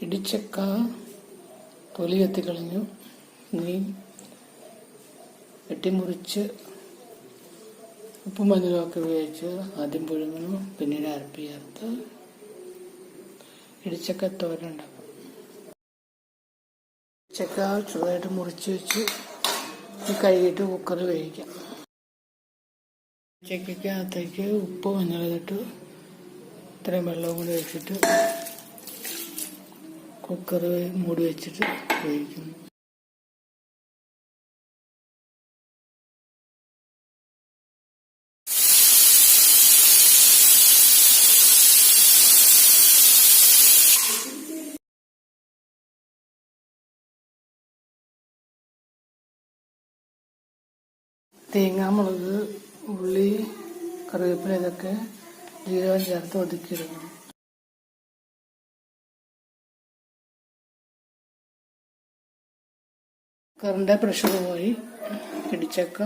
ഇടിച്ചക്ക തൊലി എത്തിക്കളഞ്ഞു. ഇനി വെട്ടിമുറിച്ച് ഉപ്പും മഞ്ഞളുമൊക്കെ ഉപയോഗിച്ച് ആദ്യം പുഴുങ്ങുന്നു, പിന്നീട് അരപ്പ് ചേർത്ത് ഇടിച്ചക്ക തോരൻ ഉണ്ടാക്കും. ഇടിച്ചക്ക ചെറുതായിട്ട് മുറിച്ച് വെച്ച് കഴുകിയിട്ട് കുക്കറിൽ വേവിക്കാം. ഇടിച്ചക്കകത്തേക്ക് ഉപ്പ് മഞ്ഞളിട്ട് ഇത്രയും വെള്ളവും കൂടി വെച്ചിട്ട് കുക്കർ മൂടി വെച്ചിട്ട് വേവിക്കുന്നു. തേങ്ങ, മുളക്, ഉള്ളി, കറിവേപ്പില ഇതൊക്കെ ജീരകം ചേർത്ത് ഒതുക്കിയിടണം. കുക്കറിൻ്റെ പ്രഷർ പോയി ഇടിച്ചക്ക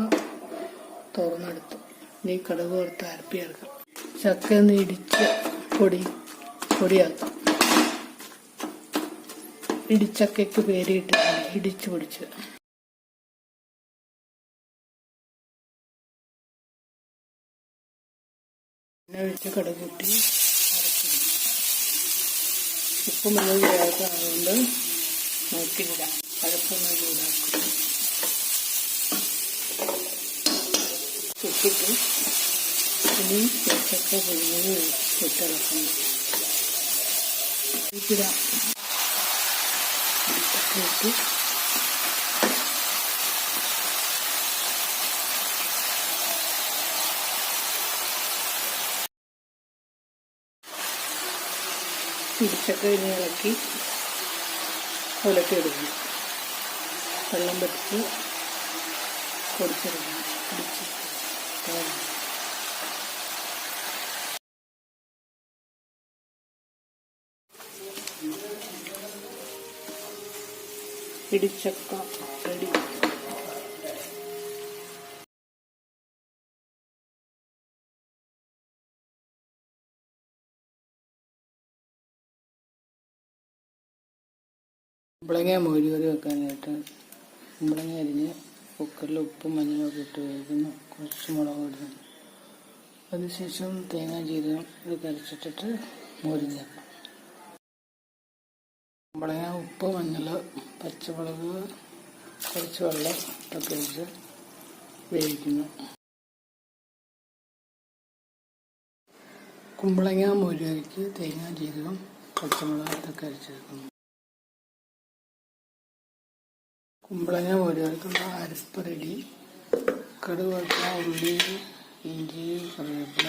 തുറന്നെടുത്തു. ഇനി കടുക് വറുത്ത് അരപ്പി ചേർക്കാം. ചക്ക ഒന്ന് ഇടിച്ച് പൊടിയാക്കാം. ഇടിച്ചക്കയ്ക്ക് പേരിയിട്ടില്ല, ഇടിച്ച് പൊടിച്ച്. എണ്ണ ഒഴിച്ച് കടുക് കൂട്ടി അരക്കുന്നു. ഉപ്പ് മുളക് ചേർക്കാതുകൊണ്ട് നോക്കിയിടാം. അരപ്പൊന്ന് ചൂടാക്കും. ഉപ്പിട്ട് ഇനി ചക്ക പൊടിഞ്ഞത് ഇട്ടിളക്കുന്നു. ഇടാം. ഇട്ട് ഇടിച്ചക്ക ഇനി ഇളക്കി ഉലക്കിയെടുക്കണം. വെള്ളം പറ്റിച്ച് പൊടിച്ചെടുക്കണം. ഇടിച്ചക്ക റെഡി. കുമ്പളങ്ങ മോരുകറി വെക്കാനായിട്ട് കുമ്പളങ്ങ അരിഞ്ഞ് കുക്കറിൽ ഉപ്പും മഞ്ഞളും ഇട്ട് വേവിക്കുന്നു. കുറച്ച് മുളക് ഇടുന്നു. അതിനുശേഷം തേങ്ങ, ജീരകം ഇതൊക്കെ അരച്ചിട്ടിട്ട് മോര് ചേർക്കാം. കുമ്പളങ്ങ, ഉപ്പ്, മഞ്ഞൾ, പച്ചമുളക്, കുറച്ച് വെള്ളം ഇതൊക്കെ ഒഴിച്ച് വേവിക്കുന്നു. കുമ്പളങ്ങ മോരുകറിക്ക് തേങ്ങ, ജീരകം, പച്ചമുളക് ഇതൊക്കെ അരച്ചെടുക്കുന്നു. കുമ്പളങ്ങ മോരുകറിക്കുള്ള അരപ്പ് റെഡി. കടുക് വറുത്ത ഉള്ളി, ഇഞ്ചി, കറിവേപ്പില,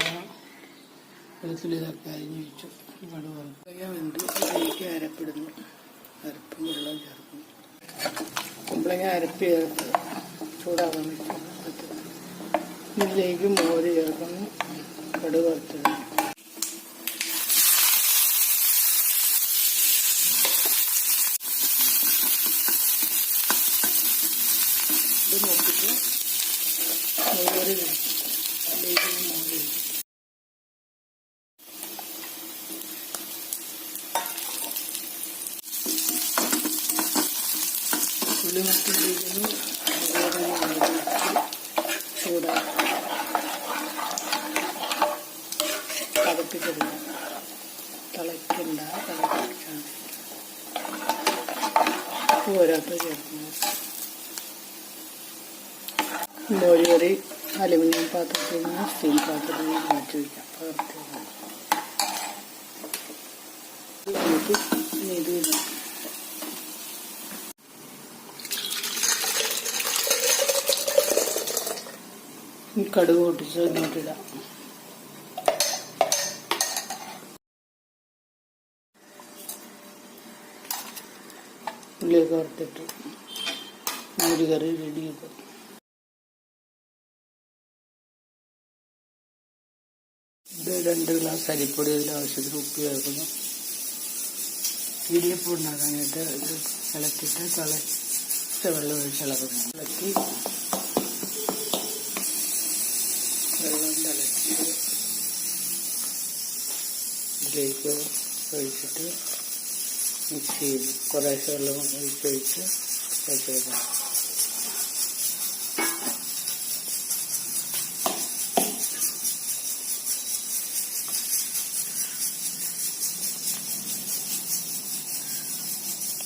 വെളുത്തുള്ളി ഇതൊക്കെ അരിഞ്ഞ് വെച്ചു. കടുക് വറുത്ത വെന്ത് അതിലേക്ക് അരപ്പിടുന്നു. അരപ്പും വെള്ളം ചേർക്കുന്നു. കുമ്പളങ്ങ അരപ്പ് ചേർത്ത് ചൂടാകാൻ വെച്ചു. ഇതിലേക്ക് മോര് ചേർക്കുന്നു. കടുക് വറുത്തിടുന്നു. ഇത് നോക്കിയിട്ട് മോര് ഉള്ളി മത്തിരിക്കുന്നു. ചൂടാക്കി പതപ്പിച്ചിടുന്നു. തിളയ്ക്കണ്ട, തിളപ്പിച്ചാൽ ഓരോരുത്തർ ചേർക്കുന്നു. മോരുകറി അലുമിനിയം പാത്രത്തിൽ നിന്ന് സ്റ്റീൽ പാത്രത്തിൽ മാറ്റി വയ്ക്കാം. പകർത്തി നമുക്ക് നീതിയിടാം. കടുക് പൊട്ടിച്ച് ഇങ്ങോട്ടിടാം. ഉള്ളിയൊക്കെ വറുത്തിട്ട് മോരുകറി റെഡി ചെയ്തു. ഇത് 2 ഗ്ലാസ് അരിപ്പൊടി, അതിൽ ആവശ്യത്തിന് ഉപ്പ് ചേർക്കുന്നു. ഇടിയപ്പം ഉണ്ടാക്കാനായിട്ട് ഇത് ഇളക്കിയിട്ട് തിളച്ച വെള്ളം ഒഴിച്ച് ഇളക്കുന്നു. ഇളക്കി വെള്ളം തിളച്ച് ഇതിലേക്ക് ഒഴിച്ചിട്ട് മിക്സ് ചെയ്ത് കുറേശ്ശെ വെള്ളം ഒഴിച്ചൊഴിച്ച് വെച്ചെടുക്കാം.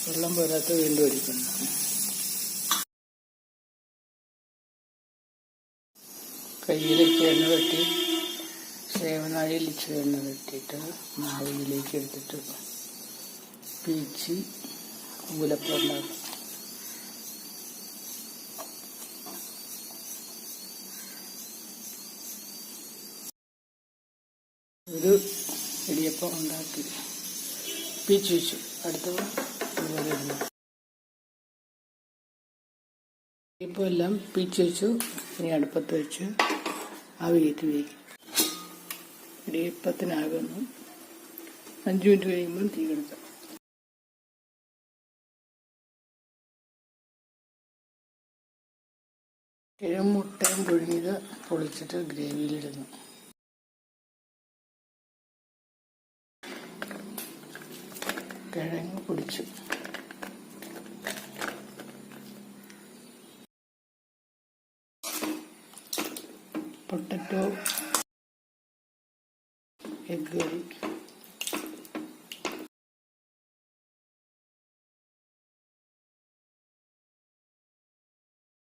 വെള്ളം പോരാത്ത വീണ്ടും ഒഴിക്കണം. കയ്യിലേക്ക് എണ്ണ തട്ടി സേവനാഴിയിൽ ഇച്ചിരി എണ്ണ തട്ടിയിട്ട് മാവിലേക്ക് എടുത്തിട്ട് പീച്ചി നൂലപ്പം ഉണ്ടാക്കും. ഒരു ഇടിയപ്പം ഉണ്ടാക്കി പീച്ച് വെച്ചു. അടുത്തത് ഇതുപോലെ ഇടുന്നു. ഇപ്പം എല്ലാം പീച്ച് വെച്ചു. ഇനി അടുപ്പത്ത് വെച്ച് ആവി കയറ്റി വേവിക്കും. ഇടിയപ്പത്തിനാകുന്നു 5 മിനിറ്റ് കഴിയുമ്പം തീ കെടുത്താം. മുട്ടയും പുഴുങ്ങിയത് പൊളിച്ചിട്ട് ഗ്രേവിയിലിടുന്നു. കിഴങ്ങ് പൊടിച്ചു. പൊട്ടറ്റോ എഗ് കറി.